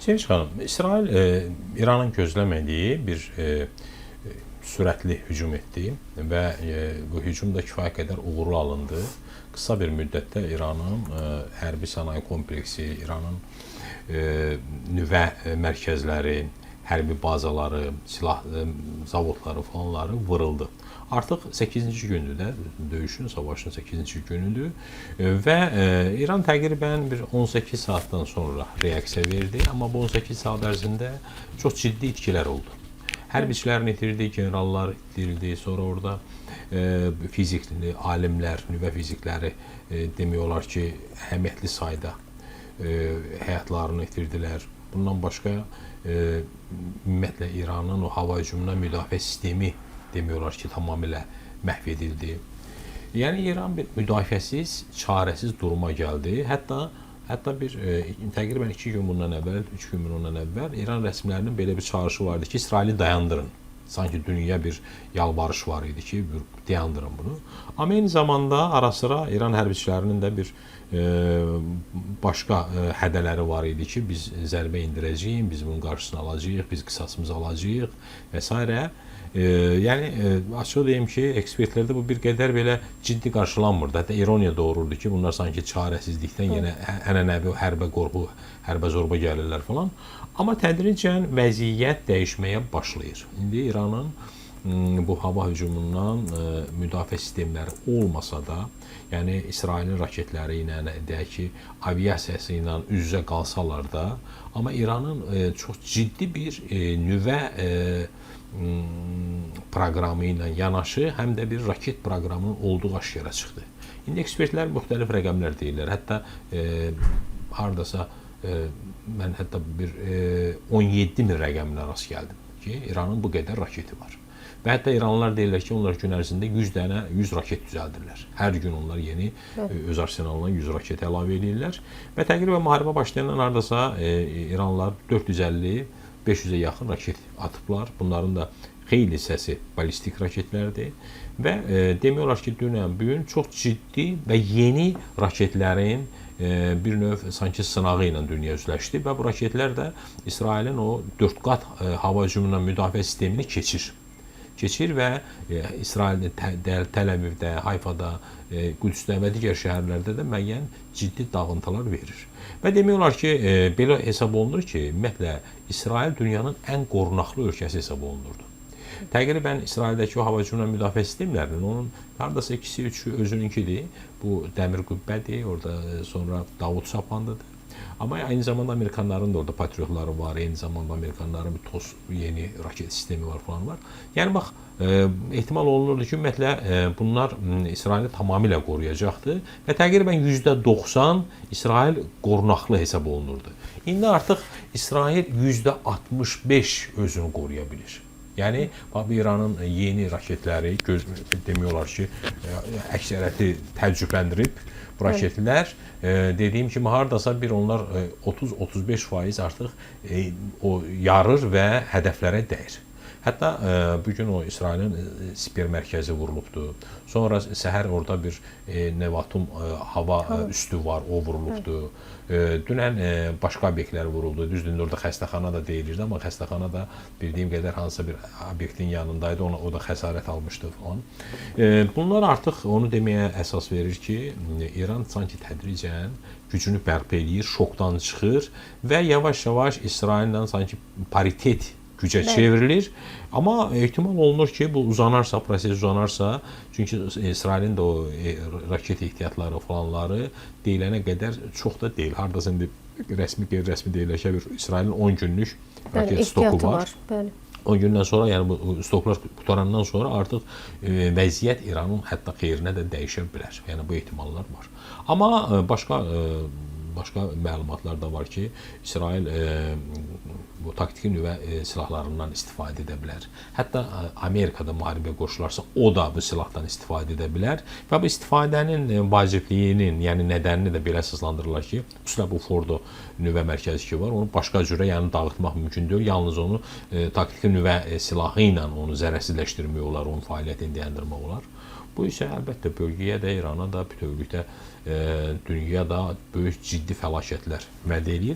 Sevinç xanım, İsrail İranın gözləmədiyi bir sürətli hücum etdi və bu hücum da kifayət qədər uğurlu alındı. Qısa bir müddətdə İranın hərbi sənaye kompleksi, İranın nüvə mərkəzləri, hərbi bazaları, silah zavodları falanları vuruldu. Artıq 8-ci gündür də döyüşün, savaşın 8-ci günüdür və İran təqribən bir 18 saatdan sonra reaksiya verdi, amma bu 18 saat ərzində çox ciddi itkilər oldu. Hərbiçilərin itirdi, generallar itirildi, sonra orada fizikli alimlər, nüvə fizikləri demək olar ki, əhəmiyyətli sayda həyatlarını itirdilər. Bundan başqa ümumiyyətlə İranın o hava hücumundan müdafiə sistemi demək olar ki, tamamilə məhv edildi. Yəni İran bir müdafiəsiz, çarəsiz duruma gəldi. Hətta bir təqribən 2 gün bundan əvvəl, 3 gün bundan əvvəl İran rəsmilərinin belə bir çağırışı vardı ki, İsraili dayandırın. Sanki dünya bir yalvarış var idi ki, dayandırın bunu. Amma eyni zamanda ara-sıra İran hərbiçilərinin də bir başqa hədələri var idi ki, biz zərbə indirəcəyik, biz bunun qarşısını alacağıq, biz qisasımızı alacağıq və s. Yəni açıq deyim ki, ekspertlərdə bu bir qədər belə ciddi qarşılanmırdı. Hətta ironiya doğururdu ki, bunlar sanki çarəsizlikdən yenə ənənəvi hərbə qorxu, hərbə zorba gəlirlər falan. Amma tədricən vəziyyət dəyişməyə başlayır. İndi İranın bu hava hücumundan müdafiə sistemləri olmasa da, yəni İsrailin raketləri ilə, deyək ki, aviasiyası ilə üz-üzə qalsalar da, amma İranın çox ciddi bir nüvə proqramı ilə yanaşı, həm də bir raket proqramının olduğu aşkara çıxdı. İndi ekspertlər müxtəlif rəqəmlər deyirlər. Hətta hardasa mən hətta bir 17 min rəqəminə rast gəldim ki, İranın bu qədər raketi var. Və hətta İranlılar deyirlər ki, onlar gün ərzində 100 dənə 100 raket düzəldirlər. Hər gün onlar yeni öz arsenalına 100 raket əlavə edirlər. Və təqribən müharibə başlayandan hardasa İranlılar 450-500-ə yaxın raket atıblar. Bunların da xeyli hissəsi ballistik raketlərdir. Və demək olar ki, dünən bu gün çox ciddi və yeni raketlərin bir növ sanki sınağı ilə dünya üzləşdi və bu raketlər də İsrailin o 4 qat hava hücumundan müdafiə sistemini keçir və İsraildə, Təl-Əvivdə, Hayfada, Qüdsdə və digər şəhərlərdə də müəyyən ciddi dağıntılar verir. Və demək olar ki, belə hesab olunur ki, ümumiyyətlə İsrail dünyanın ən qorunaqlı ölkəsi hesab olunurdu. Təqribən İsraildəki o hava hücumundan müdafiə sistemlərinin onun hardasa 2-3-ü özününkidir. Bu dəmir qübbədir, orada sonra Davud sapandıdır. Amma aynı zamanda Amerikanların da orada patriotları var, eyni zamanda Amerikanların bir TOS yeni raket sistemi var falan var. Yəni bax, ehtimal olunurdu ki, ümumiyyətlə bunlar İsraili tamamilə qoruyacaqdır və təqribən %90 İsrail qorunaqlı hesab olunurdu. İndi artıq İsrail %65 özünü qoruya bilir. Yəni, İranın yeni raketləri, demək olar ki, əksəriyyəti təəccübləndirib bu raketlər. Dediyim kimi, haradasa bir onlar 30-35% artıq o yarır və hədəflərə dəyir. Hətta bugün o İsrailin Siper mərkəzi vurulubdur. Sonra səhər orada bir Nevatum hava üstü var, o vurulubdur. Dünən başqa obyektlər vuruldu. Düzdür, orada xəstəxana da deyilirdi, amma xəstəxana da bildiyim qədər hansısa bir obyektin yanındaydı, o da xəsarət almışdı falan. Bunlar artıq onu deməyə əsas verir ki, İran sanki tədricən gücünü bərpa edir, şokdan çıxır və yavaş-yavaş İsraillə sanki paritet gücə çevrilir. Amma ehtimal olunur ki, bu uzanarsa, proses uzanarsa, çünki İsrailin də o raket ehtiyatları falanları deyilənə qədər çox da deyil. Hardasa indi rəsmi, qeyri-rəsmi deyilər ki, İsrailin 10 günlük raket stoku var. 10 gündən sonra, yəni bu stoklar qutarandan sonra artıq vəziyyət İranın hətta xeyrinə də dəyişə bilər. Yəni bu ehtimallar var. Amma başqa məlumatlar da var ki, İsrail bu taktiki nüvə silahlarından istifadə edə bilər. Hətta Amerikada müharibəyə qoşularsa, o da bu silahdan istifadə edə bilər və bu istifadənin vacibliyinin, yəni nədənini də belə əsaslandırırlar ki, xüsusilə bu Fordo nüvə mərkəzi ki var, onu başqa cürə dağıtmaq mümkün deyil. Yalnız onu taktiki nüvə silahı ilə onu zərərsizləşdirmək olar, onun fəaliyyətini dayandırmaq olar. Bu isə əlbəttə bölgəyə də, İrana da, bütövlükdə dünyada böyük ciddi fəlakətlər vəd edir.